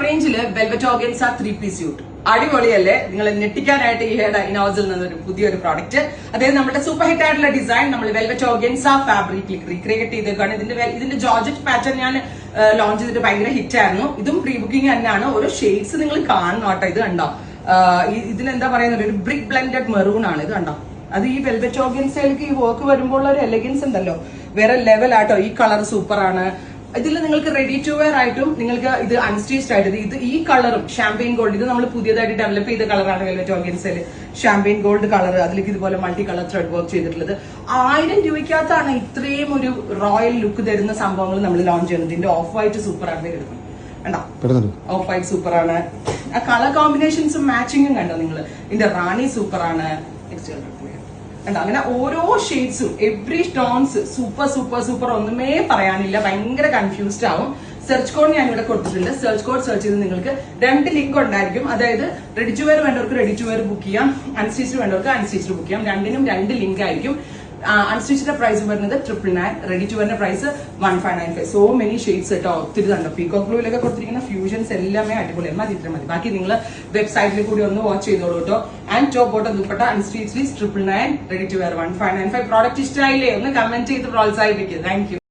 റേഞ്ചില് velvet organza 3-piece suit അടിപൊളിയല്ലേ? നിങ്ങൾ ഞെട്ടിക്കാനായിട്ട് ഈ ഹെയർ ഇനോസിൽ നിന്നൊരു പുതിയൊരു പ്രോഡക്റ്റ്, അതായത് നമ്മുടെ സൂപ്പർ ഹിറ്റ് ആയിട്ടുള്ള ഡിസൈൻ നമ്മൾ വെൽവെറ്റ് ഓർഗൻസ ഫാബ്രിക്കിൽ റീക്രിയേറ്റ് ചെയ്തേക്കാണ്. ഇതിന്റെ ജോർജറ്റ് പാറ്റേൺ ഞാൻ ലോഞ്ച് ചെയ്തിട്ട് ഭയങ്കര ഹിറ്റ് ആയിരുന്നു. ഇതും പ്രീ ബുക്കിംഗ് തന്നെയാണ്. ഓരോ ഷെയ്ഡ്സ് നിങ്ങൾ കാണണം കേട്ടോ. ഇത് കണ്ടോ, ഇതിനെന്താ പറയുന്നത്, ഒരു ബ്രിക്ക് ബ്ലെൻഡഡ് മെറൂൺ ആണ്. ഇത് കണ്ടോ, അത് ഈ വെൽവെറ്റ് ഓർഗൻസയിലേക്ക് ഈ വർക്ക് വരുമ്പോൾ ഒരു എലഗൻസ് ഉണ്ടല്ലോ, വേറെ ലെവൽ ആട്ടോ. ഈ കളർ സൂപ്പർ ആണ്. ഇതിൽ നിങ്ങൾക്ക് റെഡി ടു വെയർ ആയിട്ടും നിങ്ങൾക്ക് ഇത് അൺസ്റ്റീച്ച്ഡ് ആയിട്ട് ഇത് ഈ കളറും ഷാമ്പെയിൻ ഗോൾഡ്, ഇത് നമ്മൾ പുതിയതായിട്ട് ഡെവലപ്പ് ചെയ്ത കളറാണ് വെൽവെറ്റ് ഓർഗൻസയിൽ. ഷാമ്പെയിൻ ഗോൾഡ് കളർ, അതിലേക്ക് ഇതുപോലെ മൾട്ടി കളർ ത്രെഡ് വർക്ക് ചെയ്തിട്ടുള്ളത്. 1000 രൂപയ്ക്കകത്താണ് ഇത്രയും ഒരു റോയൽ ലുക്ക് തരുന്ന സംഭവങ്ങൾ നമ്മൾ ലോഞ്ച് ചെയ്യുന്നത്. ഇതിന്റെ ഓഫ് വൈറ്റ് സൂപ്പർ ആണ് എടുക്കുന്നത്. കണ്ടോ, ഓഫ് വൈറ്റ് സൂപ്പർ ആണ്. ആ കളർ കോമ്പിനേഷൻസും മാച്ചിങ്ങും കണ്ടോ നിങ്ങൾ. ഇതിന്റെ റാണി സൂപ്പർ ആണ്. അങ്ങനെ ഓരോ ഷെയ്ഡ്സും every tones super super super, ഒന്നുമേ പറയാനില്ല. ഭയങ്കര കൺഫ്യൂസ്ഡ് ആവും. സെർച്ച് കോഡ് ഞാൻ ഇവിടെ കൊടുത്തിട്ടുണ്ട്. സെർച്ച് കോഡ് സെർച്ച് ചെയ്ത് നിങ്ങൾക്ക് 2 ലിങ്ക് ഉണ്ടായിരിക്കും. അതായത് റെഡി ടു വെയർ വേണ്ടവർക്ക് റെഡി ടു വെയർ ബുക്ക് ചെയ്യാം, അൺസ്റ്റിച്ച്ഡ് വേണ്ടവർക്ക് അൺസ്റ്റിച്ച്ഡ് ബുക്ക് ചെയ്യാം. രണ്ടിനും 2 ലിങ്ക് ആയിരിക്കും. അൺസ്റ്റിച്ചിന്റെ പ്രൈസ് വരുന്നത് 999, റെഡി ടു വെയറിന്റെ പ്രൈസ് 1595. സോ മെനി ഷെയ്ഡ്സ് കേട്ടോ, ഒത്തിരി കണ്ടോ. പീകോക്ക് ബ്ലൂയിലൊക്കെ കൊടുത്തിരിക്കുന്ന ഫ്യൂഷൻസ് എല്ലാമേ അടിപൊളിയാണ്. മതി, ഇത്ര മതി. ബാക്കി നിങ്ങൾ വെബ്സൈറ്റിൽ കൂടി ഒന്ന് വാച്ച് ചെയ്തോളൂ കേട്ടോ. And top bottom dupatta unstitched 999, ready to wear 1595. Product ഇഷ്ടമായില്ലേ? ഒന്ന് കമന്റ് ചെയ്ത് പ്രോത്സാഹിപ്പിക്കുക. Thank U.